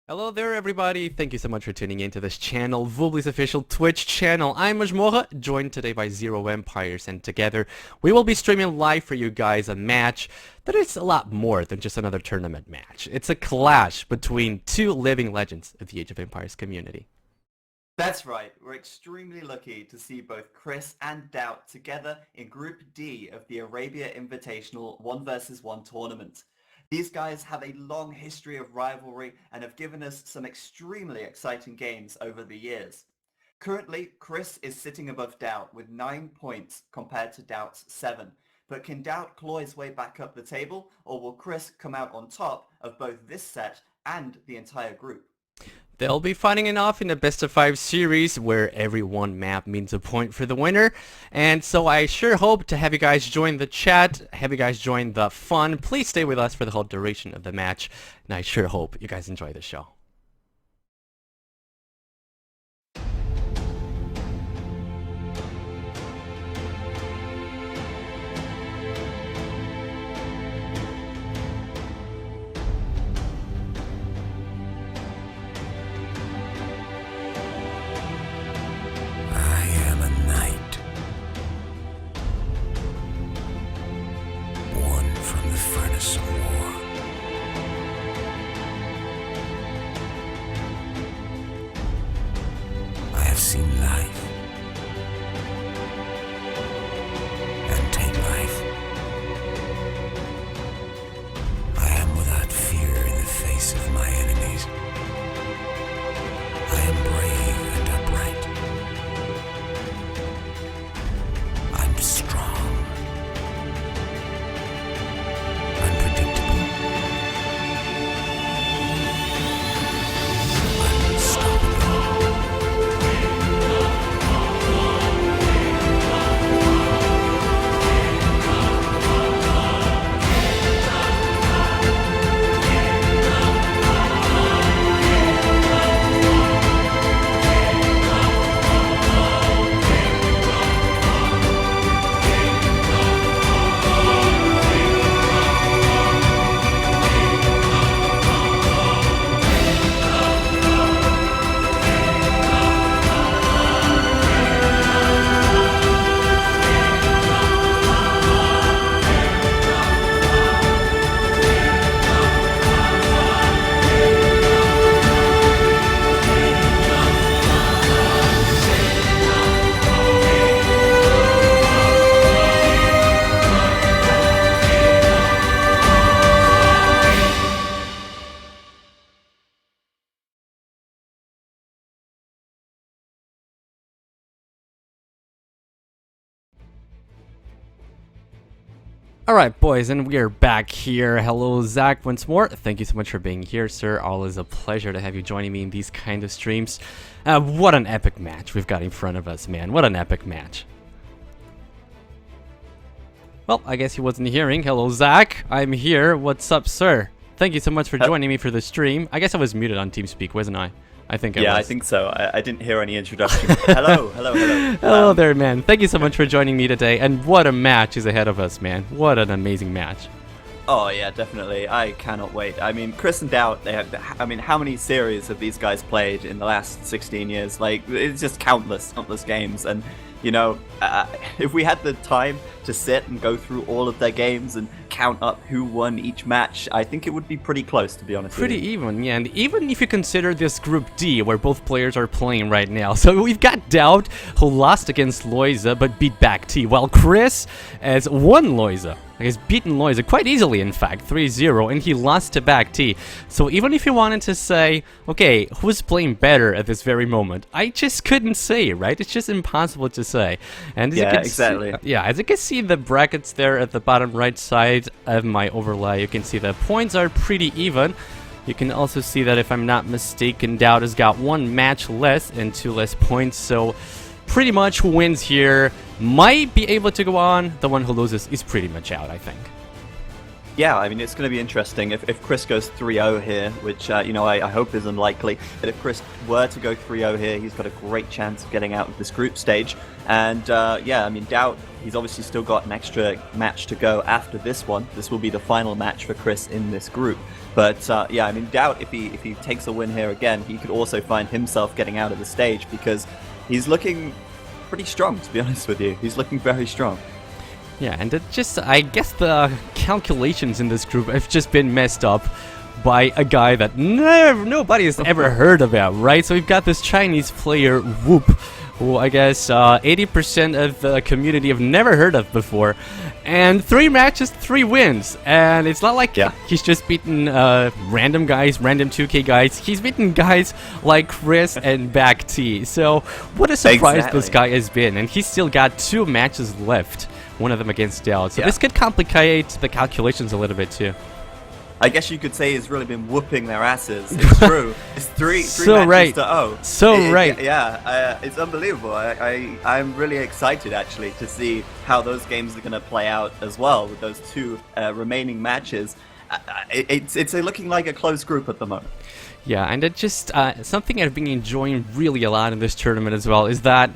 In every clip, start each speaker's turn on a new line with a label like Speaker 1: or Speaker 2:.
Speaker 1: Hello there everybody, thank you so much for tuning into this channel, Vubli's official Twitch channel. I'm Majmora, joined today by Zero Empires, and together we will be streaming live for you guys a match that is a lot more than just another tournament match. It's a clash between two living legends of the Age of Empires community.
Speaker 2: That's right, we're extremely lucky to see both Chris and DauT together in Group D of the Arabia Invitational 1 vs 1 tournament. These guys have a long history of rivalry and have given us some extremely exciting games over the years. Currently, Chris is sitting above DauT with 9 points compared to DauT's 7. But can DauT claw his way back up the table, or will Chris come out on top of both this set and the entire group?
Speaker 1: They'll be fighting it off in a best of 5 series where every one map means a point for the winner. And so I sure hope to have you guys join the chat, have you guys join the fun. Please stay with us for the whole duration of the match, and I sure hope you guys enjoy the show.
Speaker 3: Seen life and take life. I am without fear in the face of my enemies. I am brave and upright. I'm strong, unpredictable, unstoppable.
Speaker 1: Alright boys, and we are back here. Hello Zach once more. Thank you so much for being here, sir. Always a pleasure to have you joining me in these kind of streams. What an epic match we've got in front of us, man. What an epic match. Well, I guess he wasn't hearing. Hello Zach, I'm here. What's up, sir? Thank you so much for joining me for the stream. I guess I was muted on TeamSpeak, wasn't I? I think
Speaker 2: I think so. I didn't hear any introduction. Hello.
Speaker 1: Hello there, man. Thank you so much for joining me today. And what a match is ahead of us, man. What an amazing match.
Speaker 2: Oh yeah, definitely. I cannot wait. I mean, Chris and DauT, they have. I mean, how many series have these guys played in the last 16 years? Like, it's just countless games. And you know, if we had the time to sit and go through all of their games and count up who won each match, I think it would be pretty close, to be honest.
Speaker 1: Pretty even, yeah. And even if you consider this Group D, where both players are playing right now. So we've got DauT, who lost against Loiza, but beat back T, while Chris has won Loiza. He's beaten Loiza quite easily, in fact, 3-0, and he lost to back T. So even if you wanted to say, okay, who's playing better at this very moment, I just couldn't say, right? It's just impossible to say. And as
Speaker 2: yeah, exactly.
Speaker 1: As you can see the brackets there at the bottom right side of my overlay, you can see the points are pretty even. You can also see that, if I'm not mistaken, DauT has got 1 match less and 2 less points, so pretty much who wins here might be able to go on. The one who loses is pretty much out, I think.
Speaker 2: Yeah, I mean, it's going to be interesting if Chris goes 3-0 here, which, I hope is unlikely. But if Chris were to go 3-0 here, he's got a great chance of getting out of this group stage. And, I mean, DauT, he's obviously still got an extra match to go after this one. This will be the final match for Chris in this group. But, I mean, DauT, if he takes a win here again, he could also find himself getting out of the stage because he's looking pretty strong, to be honest with you. He's looking very strong.
Speaker 1: Yeah, and I guess the calculations in this group have just been messed up by a guy that nobody has ever heard about, right? So we've got this Chinese player, Whoop, who I guess 80% of the community have never heard of before. And 3 matches, 3 wins. And it's not like he's just beaten random guys, random 2K guys. He's beaten guys like Chris and Back T. So what a surprise this guy has been. And he's still got 2 matches left. One of them against DauT. So this could complicate the calculations a little bit too.
Speaker 2: I guess you could say he's really been whooping their asses. It's true. It's three
Speaker 1: so
Speaker 2: matches to 0.
Speaker 1: Right.
Speaker 2: Yeah, it's unbelievable. I'm really excited actually to see how those games are going to play out as well with those 2 remaining matches. It's looking like a close group at the moment.
Speaker 1: Yeah, and it just something I've been enjoying really a lot in this tournament as well is that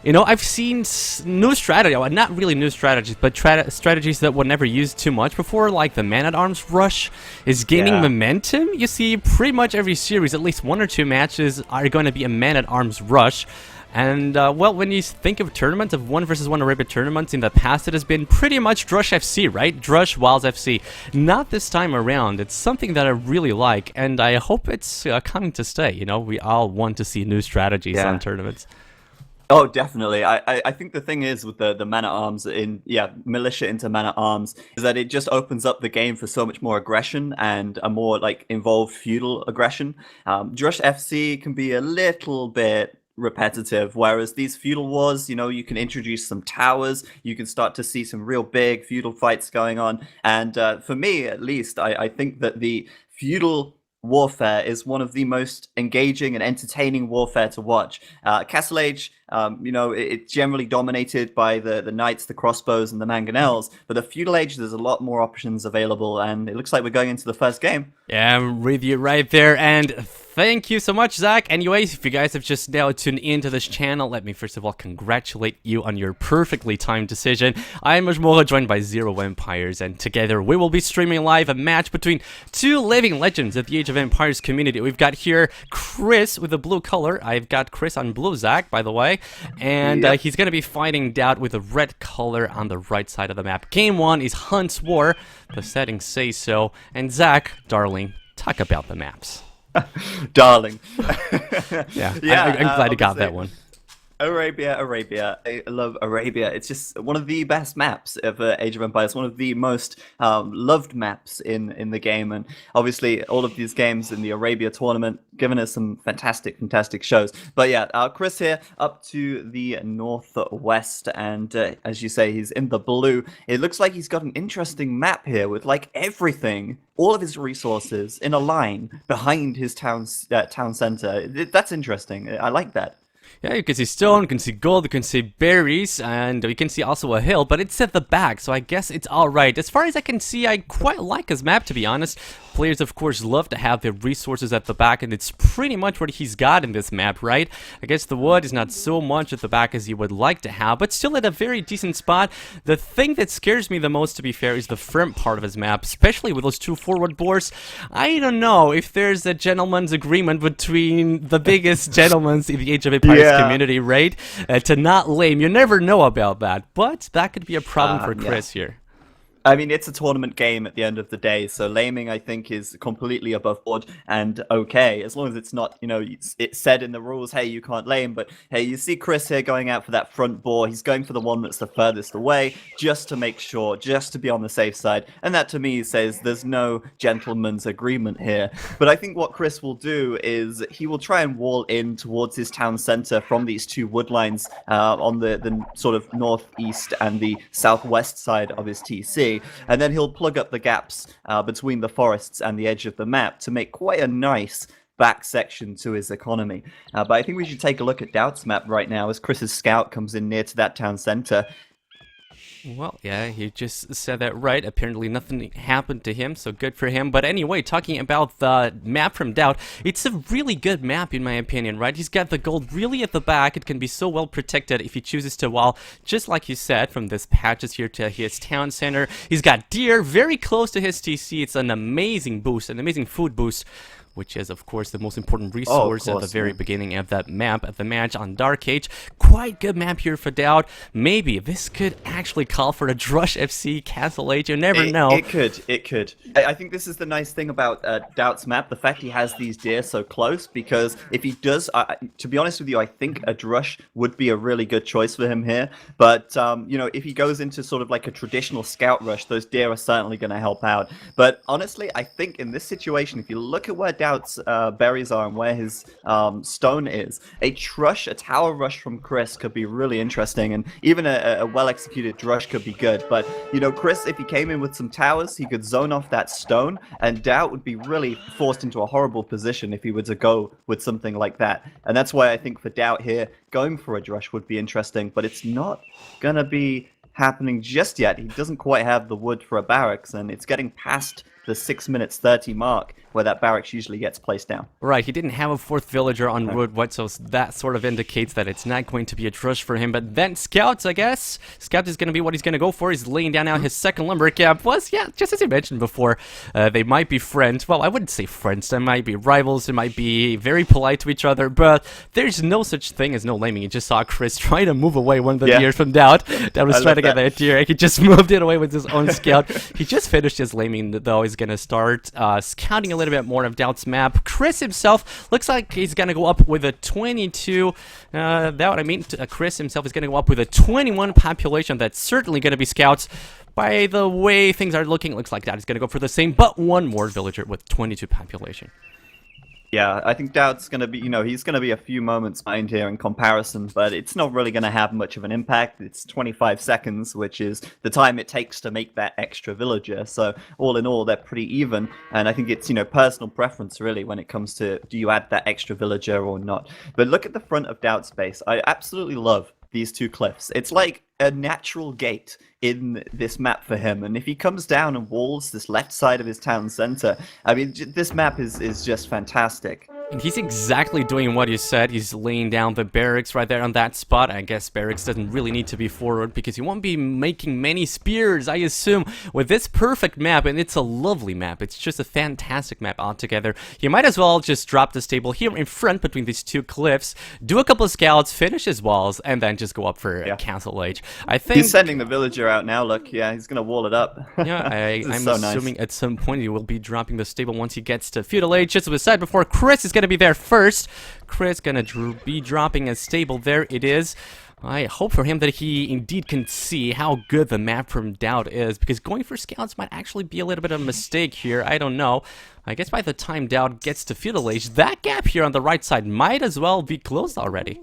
Speaker 1: I've seen new strategy, well, not really new strategies, but strategies that were never used too much before, like the man-at-arms rush is gaining momentum. You see pretty much every series, at least 1 or 2 matches are going to be a man-at-arms rush. And, well, when you think of tournaments, of 1 versus 1 Arabia tournaments, in the past it has been pretty much Drush FC, right? Drush, Wilds FC. Not this time around. It's something that I really like, and I hope it's coming to stay. We all want to see new strategies on tournaments.
Speaker 2: Oh, definitely. I think the thing is with the man-at-arms militia into man-at-arms is that it just opens up the game for so much more aggression and a more involved feudal aggression. Drush FC can be a little bit repetitive, whereas these feudal wars, you can introduce some towers, you can start to see some real big feudal fights going on. And for me, at least, I think that the feudal warfare is one of the most engaging and entertaining warfare to watch. Castle Age, it's generally dominated by the knights, the crossbows, and the mangonels. But the Feudal Age, there's a lot more options available, and it looks like we're going into the first game.
Speaker 1: Yeah, I'm with you right there, and thank you so much, Zach. Anyways, if you guys have just now tuned into this channel, let me first of all congratulate you on your perfectly timed decision. I am Majmola, joined by Zero Empires, and together we will be streaming live a match between 2 living legends of the Age of Empires community. We've got here Chris with the blue color. I've got Chris on blue, Zach, by the way. And he's going to be fighting DauT with the red color on the right side of the map. Game 1 is Hunt's War. The settings say so. And Zach, darling, talk about the maps.
Speaker 2: Darling.
Speaker 1: I'm glad you got that one.
Speaker 2: Arabia. I love Arabia. It's just one of the best maps of Age of Empires, one of the most loved maps in the game. And obviously, all of these games in the Arabia tournament given us some fantastic shows. But yeah, Chris here up to the northwest. And as you say, he's in the blue. It looks like he's got an interesting map here with everything, all of his resources in a line behind his town center. That's interesting. I like that.
Speaker 1: Yeah, you can see stone, you can see gold, you can see berries, and you can see also a hill, but it's at the back, so I guess it's alright. As far as I can see, I quite like his map, to be honest. Players, of course, love to have their resources at the back, and it's pretty much what he's got in this map, right? I guess the wood is not so much at the back as you would like to have, but still at a very decent spot. The thing that scares me the most, to be fair, is the front part of his map, especially with those 2 forward bores. I don't know if there's a gentleman's agreement between the biggest gentlemen in the Age of Empires community, right? To not lame. You never know about that, but that could be a problem for Chris here.
Speaker 2: I mean, it's a tournament game at the end of the day, so laming, I think, is completely above board and okay, as long as it's not, it's said in the rules, hey, you can't lame, but hey, you see Chris here going out for that front bore. He's going for the one that's the furthest away, just to make sure, just to be on the safe side, and that to me says there's no gentleman's agreement here. But I think what Chris will do is he will try and wall in towards his town center from these 2 wood lines on the sort of northeast and the southwest side of his TC. And then he'll plug up the gaps between the forests and the edge of the map to make quite a nice back section to his economy. But I think we should take a look at DauT's map right now as Chris's scout comes in near to that town center.
Speaker 1: Well, yeah, he just said that right. Apparently nothing happened to him, so good for him. But anyway, talking about the map from DauT, it's a really good map in my opinion, right? He's got the gold really at the back. It can be so well protected if he chooses to wall, just like you said, from this patches here to his town center. He's got deer very close to his TC. It's an amazing boost, an amazing food boost, which is, of course, the most important resource at the very beginning of that map, at the match on Dark Age. Quite good map here for DauT. Maybe this could actually call for a Drush FC Castle Age. You never know.
Speaker 2: It could. I think this is the nice thing about DauT's map, the fact he has these deer so close, because if he does, to be honest with you, I think a Drush would be a really good choice for him here. But, you know, if he goes into sort of like a traditional scout rush, those deer are certainly going to help out. But honestly, I think in this situation, if you look at where DauT's berries are and where his stone is, a tower rush from Chris could be really interesting, and even a well-executed drush could be good. But, you know, Chris, if he came in with some towers, he could zone off that stone, and DauT would be really forced into a horrible position if he were to go with something like that. And that's why I think for DauT here, going for a drush would be interesting, but it's not gonna be happening just yet. He doesn't quite have the wood for a barracks, and it's getting past the 6 minutes 30 mark where that barracks usually gets placed down.
Speaker 1: Right, he didn't have a fourth villager on wood, what, so that sort of indicates that it's not going to be a trush for him. But then scouts, I guess. Scout is going to be what he's going to go for. He's laying down now his second lumber camp. Plus, yeah, just as you mentioned before, they might be friends. Well, I wouldn't say friends. They might be rivals. They might be very polite to each other. But there's no such thing as no laming. You just saw Chris trying to move away one of the deers from DauT. That was trying to get that deer. He just moved it away with his own scout. He just finished his laming, though. He's going to start scouting a little bit more of DauT's map. Chris himself looks like he's going to go up with a 22. Chris himself is going to go up with a 21 population. That's certainly going to be scouts. By the way things are looking, it looks like DauT is going to go for the same, but one more villager with 22 population.
Speaker 2: Yeah, I think DauT's going to be, you know, he's going to be a few moments behind here in comparison, but it's not really going to have much of an impact. It's 25 seconds, which is the time it takes to make that extra villager. So all in all, they're pretty even. And I think it's, you know, personal preference really when it comes to do you add that extra villager or not. But look at the front of DauT's base. I absolutely love these two cliffs. It's like a natural gate in this map for him, and if he comes down and walls this left side of his town center, I mean, this map is just fantastic.
Speaker 1: And he's exactly doing what he said. He's laying down the barracks right there on that spot. I guess barracks doesn't really need to be forward because he won't be making many spears, I assume, with this perfect map. And it's a lovely map. It's just a fantastic map altogether. You might as well just drop the stable here in front between these two cliffs, do a couple of scouts, finish his walls, and then just go up for a Castle Age. I think
Speaker 2: he's sending the villager out now. Look, yeah, he's gonna wall it up.
Speaker 1: Yeah, I'm so assuming at some point he will be dropping the stable once he gets to Feudal Age. Just as we said before, Chris is gonna be there first. Chris gonna be dropping a stable. There it is. I hope for him that he indeed can see how good the map from DauT is, because going for scouts might actually be a little bit of a mistake here. I don't know. I guess by the time DauT gets to Feudal Age, that gap here on the right side might as well be closed already.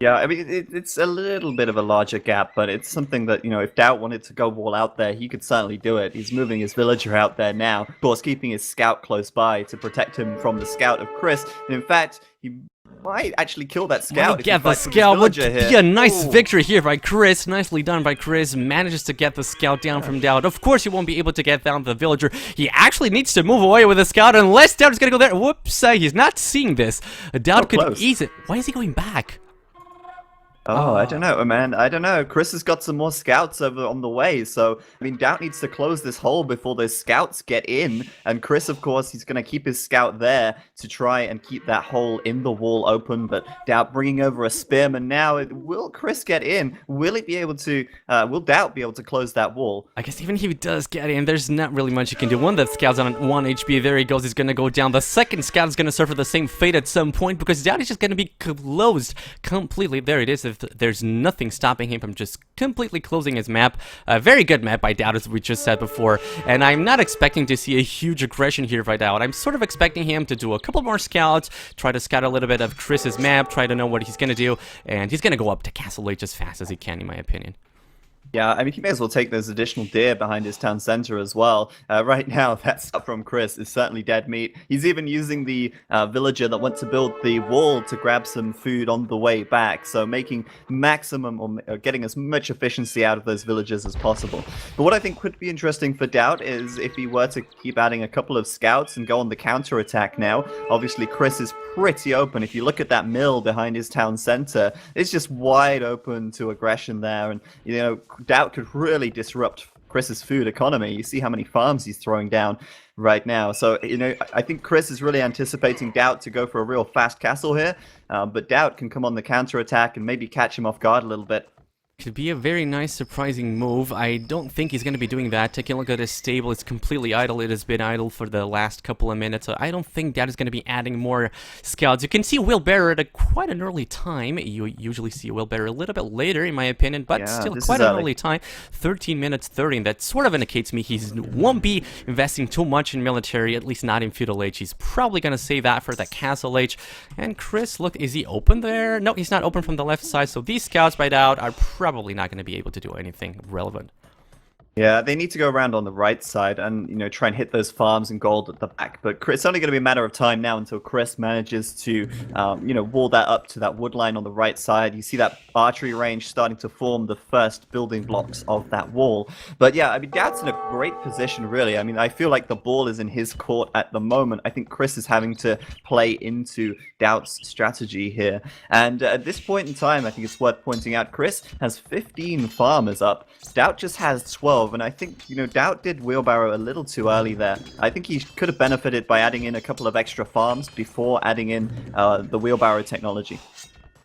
Speaker 2: Yeah, I mean, it's a little bit of a larger gap, but it's something that, you know, if DauT wanted to go all out there, he could certainly do it. He's moving his villager out there now, of course, keeping his scout close by to protect him from the scout of Chris. And in fact, he might actually kill that scout.
Speaker 1: Get the scout. Would be a nice victory here by Chris. Nicely done by Chris. Manages to get the scout down from DauT. Of course, he won't be able to get down the villager. He actually needs to move away with the scout unless DauT is going to go there. Whoops, he's not seeing this. DauT could ease it. Why is he going back?
Speaker 2: Oh, I don't know, man. I don't know. Chris has got some more scouts over on the way, so I mean, DauT needs to close this hole before those scouts get in. And Chris, of course, he's going to keep his scout there to try and keep that hole in the wall open. But DauT bringing over a spearman now. Will Chris get in? Will he be able to? Will DauT be able to close that wall?
Speaker 1: I guess even if he does get in, there's not really much he can do. One that scout's on 1 HP. There he goes. He's going to go down. The second scout is going to suffer the same fate at some point because DauT is just going to be closed completely. There it is. There's nothing stopping him from just completely closing his map. A very good map by DauT, as we just said before, and I'm not expecting to see a huge aggression here by DauT. I'm sort of expecting him to do a couple more scouts, try to scout a little bit of Chris's map, try to know what he's going to do, and he's going to go up to Castle Age as fast as he can, in my opinion.
Speaker 2: Yeah, I mean, he may as well take those additional deer behind his town center as well. Right now, that stuff from Chris is certainly dead meat. He's even using the villager that went to build the wall to grab some food on the way back, so making maximum or getting as much efficiency out of those villagers as possible. But what I think could be interesting for DauT is if he were to keep adding a couple of scouts and go on the counter attack now. Obviously, Chris is pretty open. If you look at that mill behind his town center, it's just wide open to aggression there, and you know, DauT could really disrupt Chris's food economy. You see how many farms he's throwing down right now. So, you know, I think Chris is really anticipating DauT to go for a real fast castle here, but DauT can come on the counter attack and maybe catch him off guard a little bit.
Speaker 1: Could be a very nice, surprising move. I don't think he's going to be doing that. Taking a look at his stable, it's completely idle. It has been idle for the last couple of minutes, so I don't think that is going to be adding more scouts. You can see Wheelbarrow at quite an early time. You usually see Wheelbarrow a little bit later, in my opinion, but
Speaker 2: Yeah,
Speaker 1: still
Speaker 2: this
Speaker 1: quite
Speaker 2: is
Speaker 1: an
Speaker 2: early.
Speaker 1: early time. 13 minutes 30, and that sort of indicates me he won't be investing too much in military, at least not in Feudal Age. He's probably going to save that for the Castle Age. And Chris, look, is he open there? No, he's not open from the left side, so these scouts by DauT are probably not going to be able to do anything relevant.
Speaker 2: Yeah, they need to go around on the right side and, you know, try and hit those farms and gold at the back. But it's only going to be a matter of time now until Chris manages to, you know, wall that up to that wood line on the right side. You see that archery range starting to form the first building blocks of that wall. But yeah, I mean, DauT's in a great position, really. I mean, I feel like the ball is in his court at the moment. I think Chris is having to play into DauT's strategy here. And at this point in time, I think it's worth pointing out, Chris has 15 farmers up. DauT just has 12. And I think, you know, DauT did Wheelbarrow a little too early there. I think he could have benefited by adding in a couple of extra farms before adding in the Wheelbarrow technology.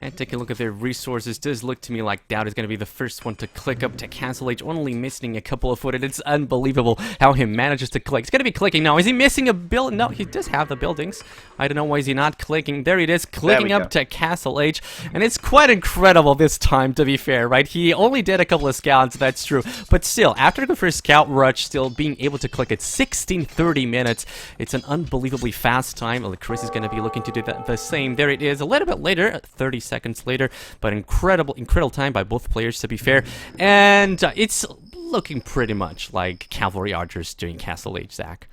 Speaker 1: And take a look at their resources. Does look to me like DauT is going to be the first one to click up to Castle Age, only missing a couple of foot. And it's unbelievable how he manages to click. He's going to be clicking now. Is he missing a build? No, he does have the buildings. I don't know why is he not clicking. There it is, clicking up to Castle Age. And it's quite incredible this time, to be fair, right? He only did a couple of scouts, that's true. But still, after the first scout rush, still being able to click at 16:30 minutes. It's an unbelievably fast time. Well, Chris is going to be looking to do the same. There it is, a little bit later, 30 seconds later, but incredible time by both players, to be fair. And it's looking pretty much like cavalry archers during Castle Age, Zach.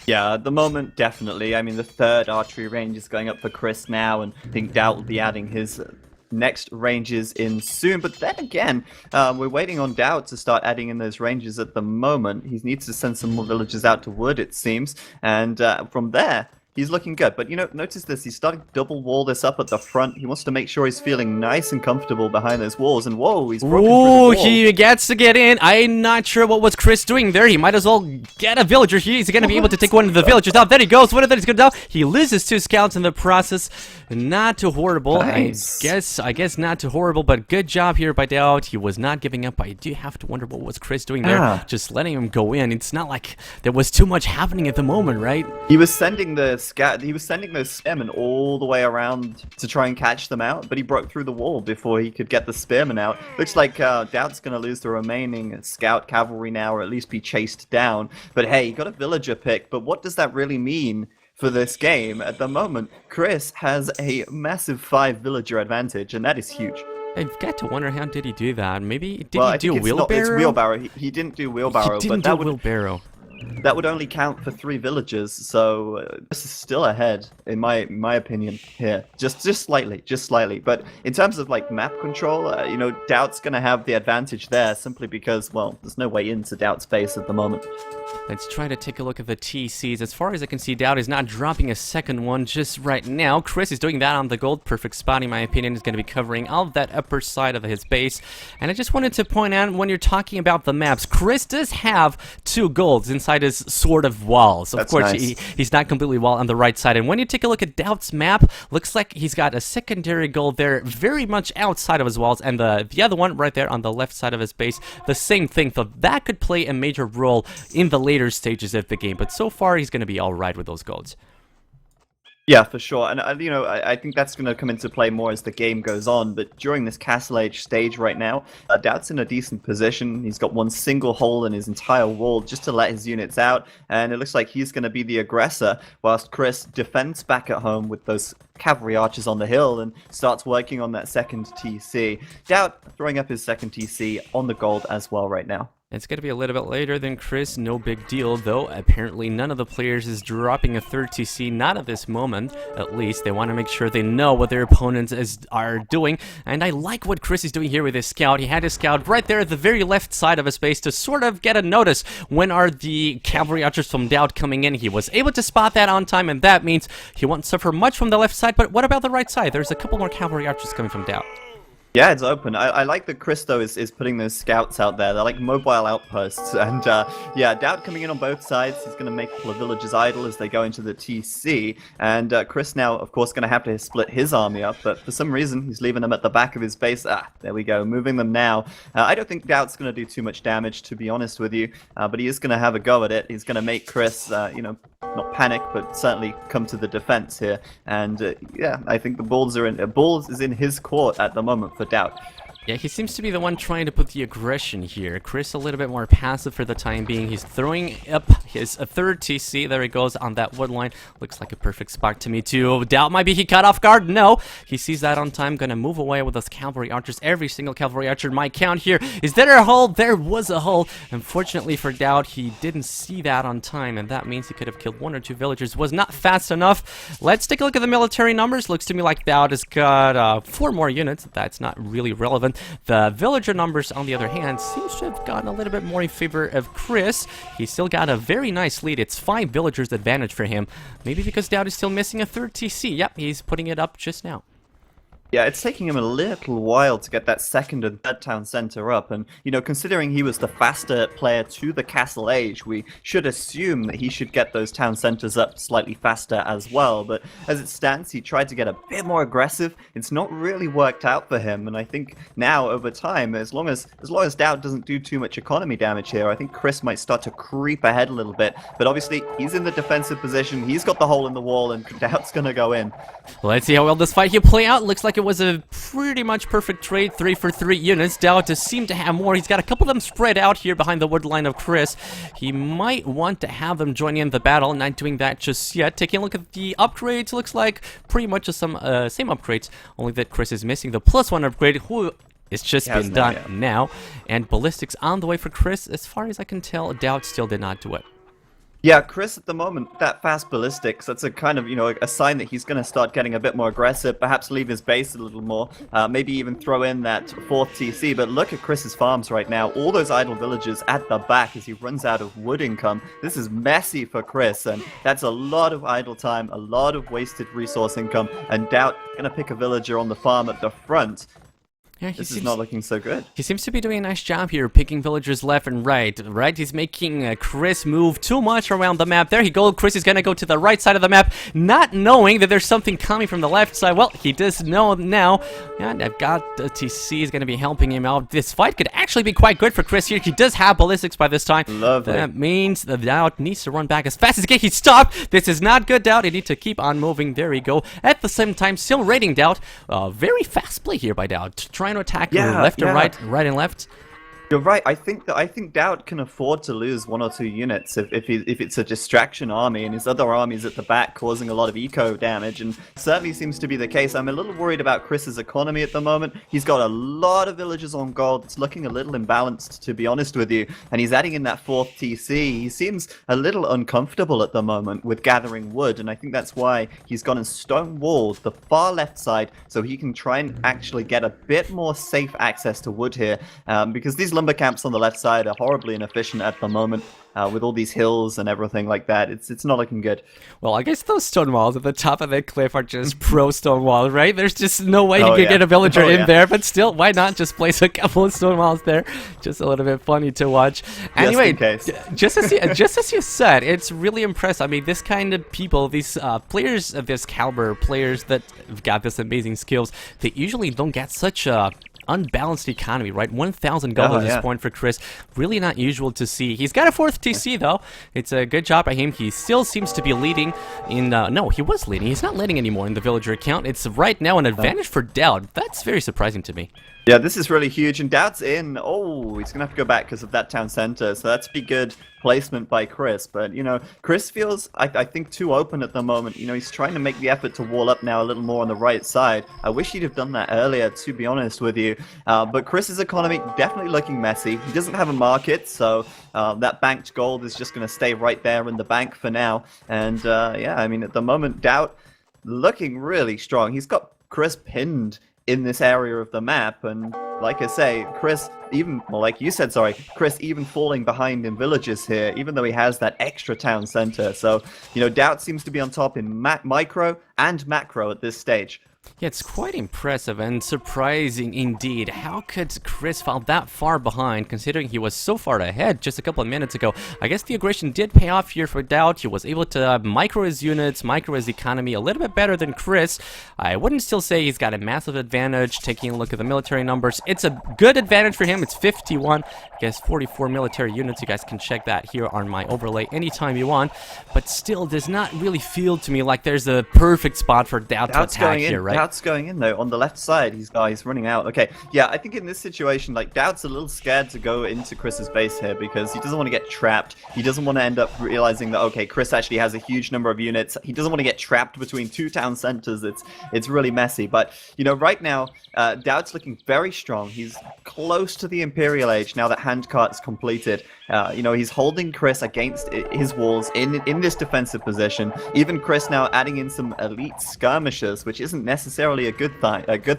Speaker 2: Yeah, at the moment, definitely. I mean, the third archery range is going up for Chris now, and I think DauT will be adding his next ranges in soon. But then again, we're waiting on DauT to start adding in those ranges at the moment. He needs to send some more villagers out to wood, it seems, and from there, he's looking good. But, you know, notice this. He's starting to double wall this up at the front. He wants to make sure he's feeling nice and comfortable behind those walls. And whoa, he's broken through the wall.
Speaker 1: He gets to get in. I'm not sure what was Chris doing there. He might as well get a villager. He's going to be able to take one of the villagers out. There he goes. What if that is good now? He loses 2 scouts in the process. Not too horrible.
Speaker 2: Nice.
Speaker 1: I guess not too horrible, but good job here by DauT. He was not giving up. I do have to wonder what was Chris doing there. Just letting him go in. It's not like there was too much happening at the moment, right?
Speaker 2: He was sending the he was sending those spearmen all the way around to try and catch them out, but he broke through the wall before he could get the spearmen out. Looks like DauT's going to lose the remaining scout cavalry now, or at least be chased down. But hey, he got a villager pick, but what does that really mean for this game? At the moment, Chris has a massive 5 villager advantage, and that is huge.
Speaker 1: I've got to wonder, how did he do that? Maybe, did
Speaker 2: Well,
Speaker 1: he
Speaker 2: I
Speaker 1: do
Speaker 2: think
Speaker 1: wheelbarrow?
Speaker 2: it's wheelbarrow. He didn't do wheelbarrow,
Speaker 1: He
Speaker 2: but
Speaker 1: didn't
Speaker 2: that
Speaker 1: do
Speaker 2: would
Speaker 1: wheelbarrow.
Speaker 2: That would only count for 3 villagers, so this is still ahead, in my opinion, here. Just slightly. But in terms of, like, map control, you know, DauT's going to have the advantage there, simply because, well, there's no way into DauT's base at the moment.
Speaker 1: Let's try to take a look at the TCs. As far as I can see, DauT is not dropping a second one just right now. Chris is doing that on the gold. Perfect spot, in my opinion. Is going to be covering all of that upper side of his base. And I just wanted to point out, when you're talking about the maps, Chris does have 2 golds inside his sort of walls. Of course,
Speaker 2: nice.
Speaker 1: he's not completely wall on the right side. And when you take a look at DauT's map, looks like he's got a secondary gold there very much outside of his walls. And the other one right there on the left side of his base, the same thing. So that could play a major role in the later stages of the game, but so far he's going to be all right with those golds.
Speaker 2: Yeah, for sure. And, I think that's going to come into play more as the game goes on. But during this Castle Age stage right now, DauT's in a decent position. He's got one single hole in his entire wall just to let his units out. And it looks like he's going to be the aggressor, whilst Chris defends back at home with those cavalry archers on the hill and starts working on that second TC. DauT throwing up his second TC on the gold as well right now.
Speaker 1: It's going to be a little bit later than Chris, no big deal, though apparently none of the players is dropping a third TC, not at this moment, at least. They want to make sure they know what their opponents are doing, and I like what Chris is doing here with his scout. He had his scout right there at the very left side of his base to sort of get a notice when are the cavalry archers from DauT coming in. He was able to spot that on time, and that means he won't suffer much from the left side, but what about the right side? There's a couple more cavalry archers coming from DauT.
Speaker 2: Yeah, it's open. I like that Chris, though, is putting those scouts out there. They're like mobile outposts. And, yeah, DauT coming in on both sides. He's going to make a couple of villagers idle as they go into the TC. And Chris now, of course, going to have to split his army up. But for some reason, he's leaving them at the back of his base. Ah, there we go. Moving them now. I don't think DauT's going to do too much damage, to be honest with you. But he is going to have a go at it. He's going to make Chris, not panic, but certainly come to the defense here. And, yeah, I think the balls is in his court at the moment for DauT.
Speaker 1: Yeah, he seems to be the one trying to put the aggression here. Chris a little bit more passive for the time being. He's throwing up his third TC. There he goes on that wood line. Looks like a perfect spot to me too. DauT might be he caught off guard. No, he sees that on time. Gonna move away with those cavalry archers. Every single cavalry archer might count here. Is there a hole? There was a hole. Unfortunately for DauT, he didn't see that on time, and that means he could have killed one or two villagers. Was not fast enough. Let's take a look at the military numbers. Looks to me like DauT has got 4 more units. That's not really relevant. The villager numbers, on the other hand, seems to have gotten a little bit more in favor of Chris. He's still got a very nice lead. It's 5 villagers advantage for him. Maybe because DauT is still missing a third TC. Yep, he's putting it up just now.
Speaker 2: Yeah, it's taking him a little while to get that second and third town center up, and, considering he was the faster player to the Castle Age, we should assume that he should get those town centers up slightly faster as well, but as it stands, he tried to get a bit more aggressive. It's not really worked out for him, and I think now, over time, as long as DauT doesn't do too much economy damage here, I think Chris might start to creep ahead a little bit, but obviously, he's in the defensive position, he's got the hole in the wall, and DauT's gonna go in.
Speaker 1: Let's see how well this fight here play out. Looks like it was a pretty much perfect trade, 3 for 3 units. DauT does seem to have more. He's got a couple of them spread out here behind the wood line of Chris. He might want to have them join in the battle. Not doing that just yet. Taking a look at the upgrades, looks like pretty much some same upgrades, only that Chris is missing the +1 upgrade. It's just been done now. And ballistics on the way for Chris. As far as I can tell, DauT still did not do it.
Speaker 2: Yeah, Chris at the moment, that fast ballistics, that's a kind of, a sign that he's going to start getting a bit more aggressive, perhaps leave his base a little more, maybe even throw in that 4th TC, but look at Chris's farms right now, all those idle villagers at the back as he runs out of wood income. This is messy for Chris, and that's a lot of idle time, a lot of wasted resource income, and DauT going to pick a villager on the farm at the front. Yeah, this is not looking so good.
Speaker 1: He seems to be doing a nice job here, picking villagers left and right. He's making Chris move too much around the map. There he goes. Chris is going to go to the right side of the map, not knowing that there's something coming from the left side. Well, he does know now. And I've got the TC is going to be helping him out. This fight could actually be quite good for Chris here. He does have ballistics by this time.
Speaker 2: Lovely.
Speaker 1: That means the DauT needs to run back as fast as he can. He stopped. This is not good, DauT. You need to keep on moving. There we go. At the same time, still raiding DauT. Very fast play here by DauT. Trying to attack left and right and left.
Speaker 2: You're right. I think DauT can afford to lose 1 or 2 units if it's a distraction army and his other army's at the back causing a lot of eco damage, and certainly seems to be the case. I'm a little worried about Chris's economy at the moment. He's got a lot of villagers on gold. It's looking a little imbalanced, to be honest with you, and he's adding in that 4th TC. He seems a little uncomfortable at the moment with gathering wood, and I think that's why he's gone and stone-walled the far left side so he can try and actually get a bit more safe access to wood here, because these lumber camps on the left side are horribly inefficient at the moment, with all these hills and everything like that. It's not looking good.
Speaker 1: Well, I guess those stone walls at the top of that cliff are just pro stone walls, right? There's just no way you could get a villager in there, but still, why not just place a couple of stone walls there? Just a little bit funny to watch. Anyway, just as you said, it's really impressive. I mean, this kind of people, these players of this caliber, players that have got this amazing skills, they usually don't get such unbalanced economy, right? 1,000 gold at this point for Chris. Really not usual to see. He's got a 4th TC, though. It's a good job by him. He still seems to be leading in... no, he was leading. He's not leading anymore in the villager account. It's right now an advantage for DauT. That's very surprising to me.
Speaker 4: Yeah, this is really huge, and DauT's in. Oh, he's going to have to go back because of that town center, so that's be good placement by Chris. But, you know, Chris feels, I think, too open at the moment. You know, he's trying to make the effort to wall up now a little more on the right side. I wish he'd have done that earlier, to be honest with you. But Chris's economy definitely looking messy. He doesn't have a market, so that banked gold is just going to stay right there in the bank for now. And, yeah, I mean, at the moment, DauT looking really strong. He's got Chris pinned in this area of the map, and like I say, Chris even, well, like you said, sorry, Chris even falling behind in villages here, even though he has that extra town center. So, you know, DauT seems to be on top in micro and macro at this stage.
Speaker 1: Yeah, it's quite impressive and surprising indeed. How could Chris fall that far behind, considering he was so far ahead just a couple of minutes ago? I guess the aggression did pay off here for DauT. He was able to micro his units, micro his economy a little bit better than Chris. I wouldn't still say he's got a massive advantage. Taking a look at the military numbers, it's a good advantage for him. It's 51, I guess 44 military units. You guys can check that here on my overlay anytime you want. But still, does not really feel to me like there's a perfect spot for DauT to attack here, right?
Speaker 4: DauT's going in though on the left side. He's running out. Okay, yeah, I think in this situation, like, DauT's a little scared to go into Chris's base here because he doesn't want to get trapped. He doesn't want to end up realizing that, okay, Chris actually has a huge number of units. He doesn't want to get trapped between two town centers. It's really messy. But you know, right now, DauT's looking very strong. He's close to the Imperial Age now that handcart's completed. You know, he's holding Chris against his walls in this defensive position. Even Chris now adding in some elite skirmishes, which isn't necessarily a good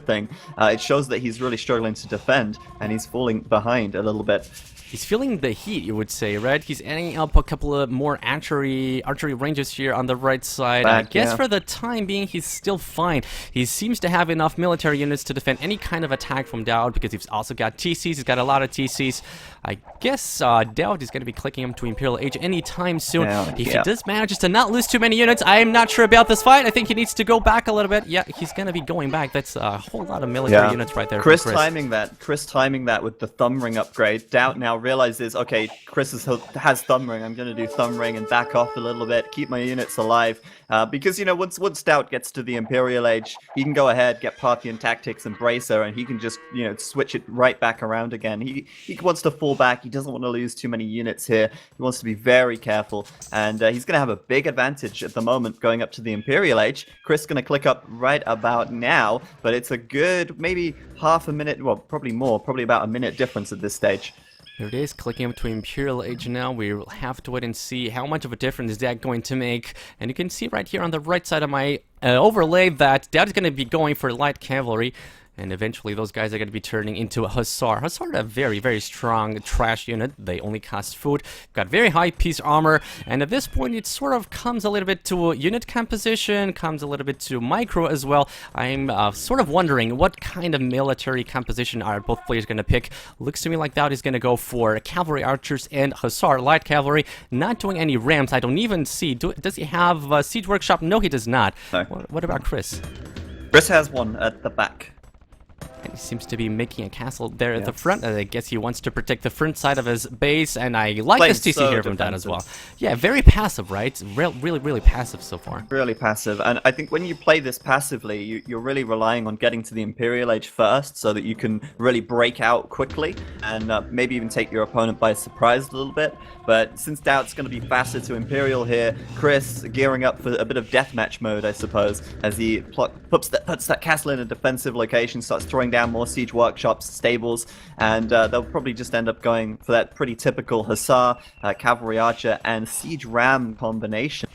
Speaker 4: thing. It shows that he's really struggling to defend, and he's falling behind a little bit.
Speaker 1: He's feeling the heat, you would say, right? He's adding up a couple of more archery ranges here on the right side. I guess for the time being, he's still fine. He seems to have enough military units to defend any kind of attack from DauT, because he's also got TCs. He's got a lot of TCs. I guess DauT is going to be clicking him to Imperial Age anytime soon. If he does manage to not lose too many units, I am not sure about this fight. I think he needs to go back a little bit. Yeah, he's going to be going back. That's a whole lot of military units right there.
Speaker 4: Chris timing that with the thumb ring upgrade. DauT now realizes, okay, Chris has thumb ring. I'm going to do thumb ring and back off a little bit, keep my units alive. Because, you know, once DauT gets to the Imperial Age, he can go ahead, get Parthian tactics and bracer, and he can just, you know, switch it right back around again. He wants to fall back. He doesn't want to lose too many units here. He wants to be very careful, and he's going to have a big advantage at the moment going up to the Imperial Age. Chris going to click up right about now, but it's a good maybe half a minute, well, probably more, probably about a minute difference at this stage.
Speaker 1: There it is, clicking up to Imperial Age now. We'll have to wait and see how much of a difference is that going to make. And you can see right here on the right side of my overlay that DauT is going to be going for light cavalry. And eventually those guys are going to be turning into a Hussar. Hussar are a very, very strong trash unit. They only cost food. Got very high piece armor. And at this point, it sort of comes a little bit to unit composition, comes a little bit to micro as well. I'm sort of wondering what kind of military composition are both players going to pick. Looks to me like DauT is going to go for cavalry archers and Hussar light cavalry. Not doing any rams. I don't even see. Does he have a siege workshop? No, he does not.
Speaker 4: No.
Speaker 1: What about Chris?
Speaker 4: Chris has one at the back.
Speaker 1: And he seems to be making a castle there at the front. I guess he wants to protect the front side of his base, and I like this TC here from DauT as well. Yeah, very passive, right? Really, really passive so far.
Speaker 4: Really passive, and I think when you play this passively, you're really relying on getting to the Imperial Age first, so that you can really break out quickly, and maybe even take your opponent by surprise a little bit. But since DauT's going to be faster to Imperial here, Chris gearing up for a bit of deathmatch mode, I suppose, as he puts that castle in a defensive location, starts throwing down more siege workshops, stables, and they'll probably just end up going for that pretty typical Hussar, cavalry archer, and siege ram combination.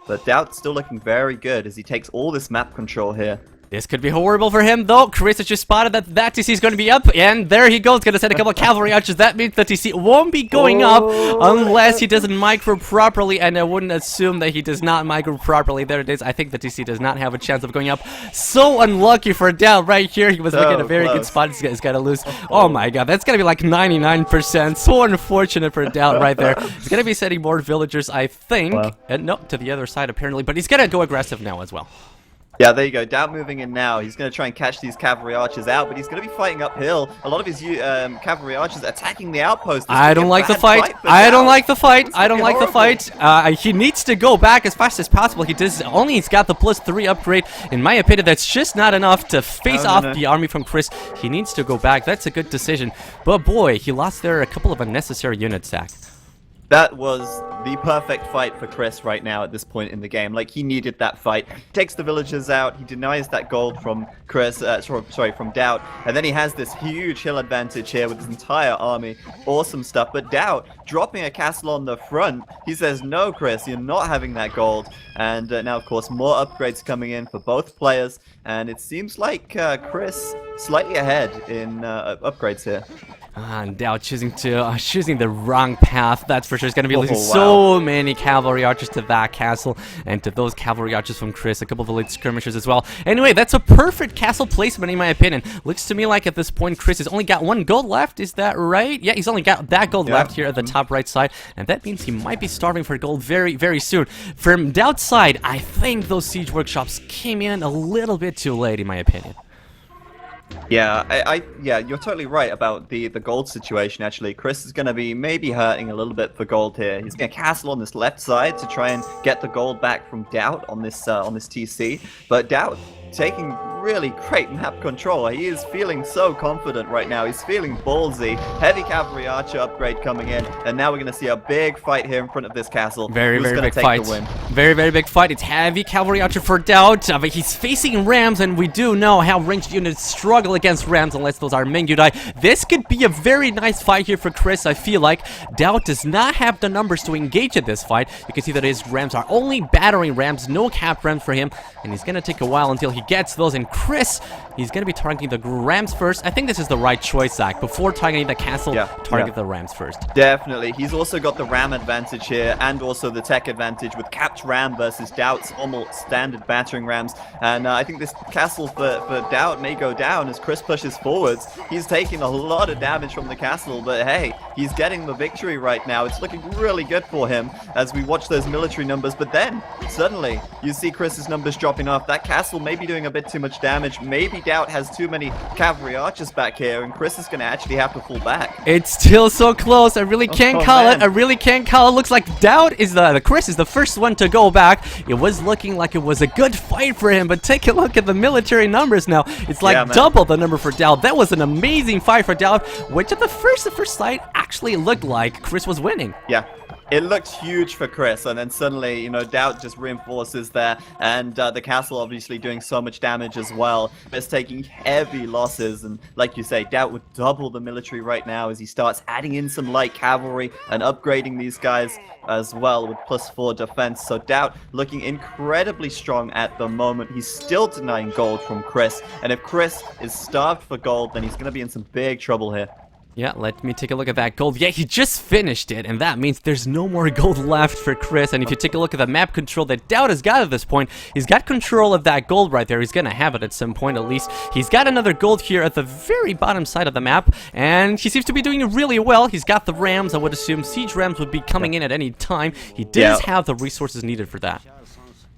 Speaker 4: But DauT's still looking very good as he takes all this map control here.
Speaker 1: This could be horrible for him, though. Chris has just spotted that TC is going to be up, and there he goes. Going to send a couple of cavalry archers. That means the TC won't be going up unless he doesn't micro properly, and I wouldn't assume that he does not micro properly. There it is. I think the TC does not have a chance of going up. So unlucky for DauT right here. He was making a very good spot. He's got to lose. Oh my god, that's going to be like 99%. So unfortunate for DauT right there. He's going to be sending more villagers, I think. And no, to the other side apparently, but he's going to go aggressive now as well.
Speaker 4: Yeah, there you go. DauT moving in now. He's going to try and catch these cavalry archers out, but he's going to be fighting uphill. A lot of his cavalry archers attacking the outpost.
Speaker 1: I don't like the fight. I don't like the fight. I don't like the fight. He needs to go back as fast as possible. He's got the +3 upgrade. In my opinion, that's just not enough to face off the army from Chris. He needs to go back. That's a good decision. But boy, he lost there a couple of unnecessary units, Zach.
Speaker 4: That was the perfect fight for Chris right now at this point in the game. Like, he needed that fight. Takes the villagers out. He denies that gold from Chris, from DauT. And then he has this huge hill advantage here with his entire army. Awesome stuff. But DauT, dropping a castle on the front, he says, no, Chris, you're not having that gold. And now, of course, more upgrades coming in for both players. And it seems like Chris slightly ahead in upgrades here.
Speaker 1: And DauT choosing the wrong path, that's for sure. He's going to be losing so many cavalry archers to that castle, and to those cavalry archers from Chris, a couple of elite skirmishers as well. Anyway, that's a perfect castle placement in my opinion. Looks to me like at this point Chris has only got 1 gold left, is that right? Yeah, he's only got that gold left here at the top right side, and that means he might be starving for gold very, very soon. From DauT's side, I think those siege workshops came in a little bit too late in my opinion.
Speaker 4: Yeah, yeah, you're totally right about the gold situation, actually. Chris is going to be maybe hurting a little bit for gold here. He's going to castle on this left side to try and get the gold back from DauT on this TC. But DauT taking really great map control. He is feeling so confident right now. He's feeling ballsy. Heavy cavalry archer upgrade coming in, and now we're going to see a big fight here in front of this castle.
Speaker 1: Very,
Speaker 4: Who's
Speaker 1: very big
Speaker 4: take
Speaker 1: fight.
Speaker 4: The win?
Speaker 1: Very, very big fight. It's heavy cavalry archer for DauT, but he's facing rams, and we do know how ranged units struggle against rams unless those are Mengudai. This could be a very nice fight here for Chris. I feel like DauT does not have the numbers to engage in this fight. You can see that his rams are only battering rams, no capped rams for him, and he's going to take a while until he gets those. And Chris, he's going to be targeting the rams first. I think this is the right choice, Zach. Before targeting the castle, target the rams first.
Speaker 4: Definitely. He's also got the ram advantage here, and also the tech advantage with capped ram versus DauT's almost standard battering rams. And I think this castle for DauT may go down as Chris pushes forwards. He's taking a lot of damage from the castle, but hey, he's getting the victory right now. It's looking really good for him as we watch those military numbers. But then, suddenly, you see Chris's numbers dropping off. That castle may be doing a bit too much damage. Maybe DauT has too many cavalry archers back here, and Chris is going to actually have to fall back.
Speaker 1: It's still so close. I really can't call it. I really can't call it. Looks like DauT is Chris is the first one to go back. It was looking like it was a good fight for him, but take a look at the military numbers now. It's like double the number for DauT. That was an amazing fight for DauT, which at the first sight actually looked like Chris was winning.
Speaker 4: Yeah. It looked huge for Chris, and then suddenly, you know, DauT just reinforces there, and the castle obviously doing so much damage as well. It's taking heavy losses, and like you say, DauT would double the military right now as he starts adding in some light cavalry and upgrading these guys as well with +4 defense. So DauT looking incredibly strong at the moment. He's still denying gold from Chris, and if Chris is starved for gold, then he's going to be in some big trouble here.
Speaker 1: Yeah, let me take a look at that gold. Yeah, he just finished it, and that means there's no more gold left for Chris. And if you take a look at the map control that DauT has got at this point, he's got control of that gold right there. He's going to have it at some point at least. He's got another gold here at the very bottom side of the map, and he seems to be doing really well. He's got the rams. I would assume siege rams would be coming in at any time. He does have the resources needed for that.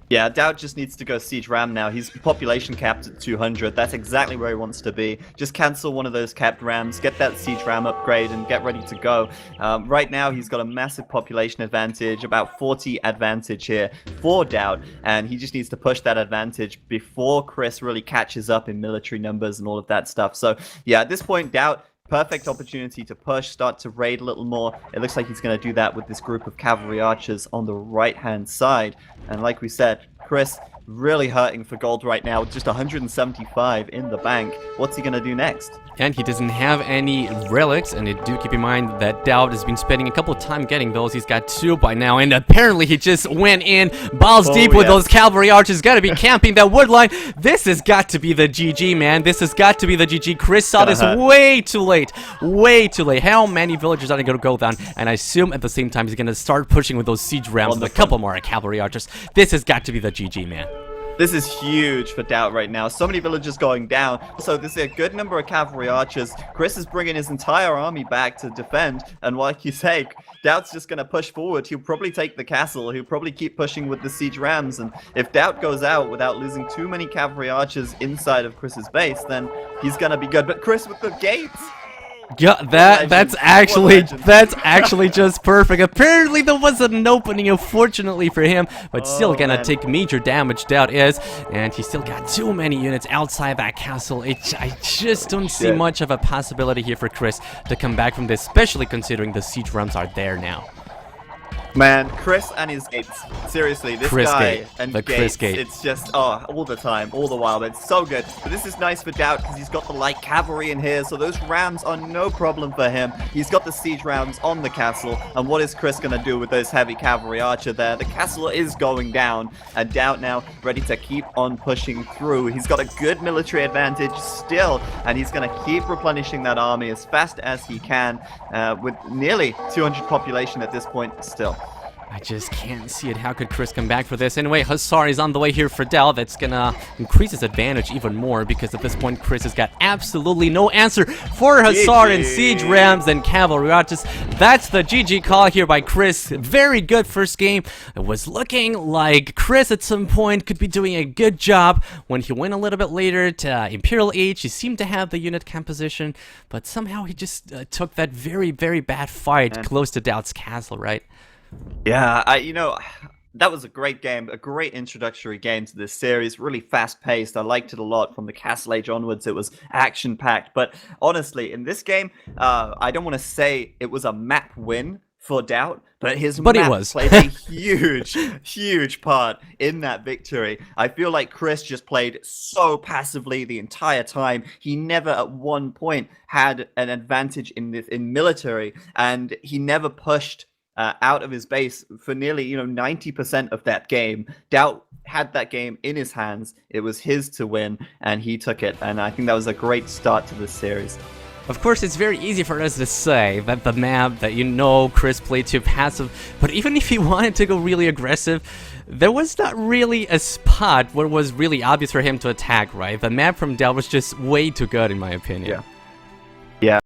Speaker 4: Yeah, DauT just needs to go siege ram now. He's population capped at 200. That's exactly where he wants to be. Just cancel one of those capped rams, get that siege ram upgrade, and get ready to go. Right now, he's got a massive population advantage, about 40 advantage here for DauT, and he just needs to push that advantage before Chris really catches up in military numbers and all of that stuff. So, yeah, at this point, DauT, perfect opportunity to push, start to raid a little more. It looks like he's going to do that with this group of cavalry archers on the right-hand side. And like we said, Chris really hurting for gold right now, just 175 in the bank. What's he going to do next?
Speaker 1: And he doesn't have any relics, and do keep in mind that DauT has been spending a couple of time getting those. He's got 2 by now, and apparently he just went in balls deep with those cavalry archers. Got to be camping that wood line. This has got to be the GG, man. This has got to be the GG. Chris saw this way too late. Way too late. How many villagers are going to go down? And I assume at the same time he's going to start pushing with those siege rams and a couple more cavalry archers. This has got to be the GG, man.
Speaker 4: This is huge for DauT right now. So many villagers going down. So this is a good number of cavalry archers. Chris is bringing his entire army back to defend. And like you say, DauT's just going to push forward. He'll probably take the castle. He'll probably keep pushing with the siege rams. And if DauT goes out without losing too many cavalry archers inside of Chris's base, then he's going to be good. But Chris with the gates.
Speaker 1: Yeah, that's actually just perfect. Apparently there was an opening, unfortunately for him, but still gonna take major damage. DauT is, and he still got too many units outside that castle. I just don't see much of a possibility here for Chris to come back from this, especially considering the siege rams are there now.
Speaker 4: Man, Chris and his gates. Seriously, this
Speaker 1: Chris
Speaker 4: guy
Speaker 1: gate.
Speaker 4: and
Speaker 1: The
Speaker 4: gates,
Speaker 1: Chris gate.
Speaker 4: it's just, all the time, all the while. But it's so good. But this is nice for DauT because he's got the light cavalry in here, so those rams are no problem for him. He's got the siege rams on the castle, and what is Chris going to do with those heavy cavalry archer there? The castle is going down, and DauT now ready to keep on pushing through. He's got a good military advantage still, and he's going to keep replenishing that army as fast as he can, with nearly 200 population at this point still.
Speaker 1: I just can't see it. How could Chris come back for this? Anyway, Hussar is on the way here for DauT. That's gonna increase his advantage even more because at this point Chris has got absolutely no answer for Hussar and siege rams and cavalry archers. That's the GG call here by Chris. Very good first game. It was looking like Chris at some point could be doing a good job. When he went a little bit later to Imperial Age, he seemed to have the unit composition, but somehow he just took that very, very bad fight close to DauT's castle, right?
Speaker 4: Yeah, that was a great game, a great introductory game to this series, really fast-paced. I liked it a lot from the Castle Age onwards. It was action-packed, but honestly, in this game, I don't want to say it was a map win for DauT, but his map played a huge part in that victory. I feel like Chris just played so passively the entire time. He never at one point had an advantage in military, and he never pushed out of his base for nearly 90% of that game. DauT had that game in his hands. It was his to win, and he took it. And I think that was a great start to this series.
Speaker 1: Of course, it's very easy for us to say that the map that Chris played too passive, but even if he wanted to go really aggressive, there was not really a spot where it was really obvious for him to attack, right? The map from DauT was just way too good in my opinion.
Speaker 4: Yeah.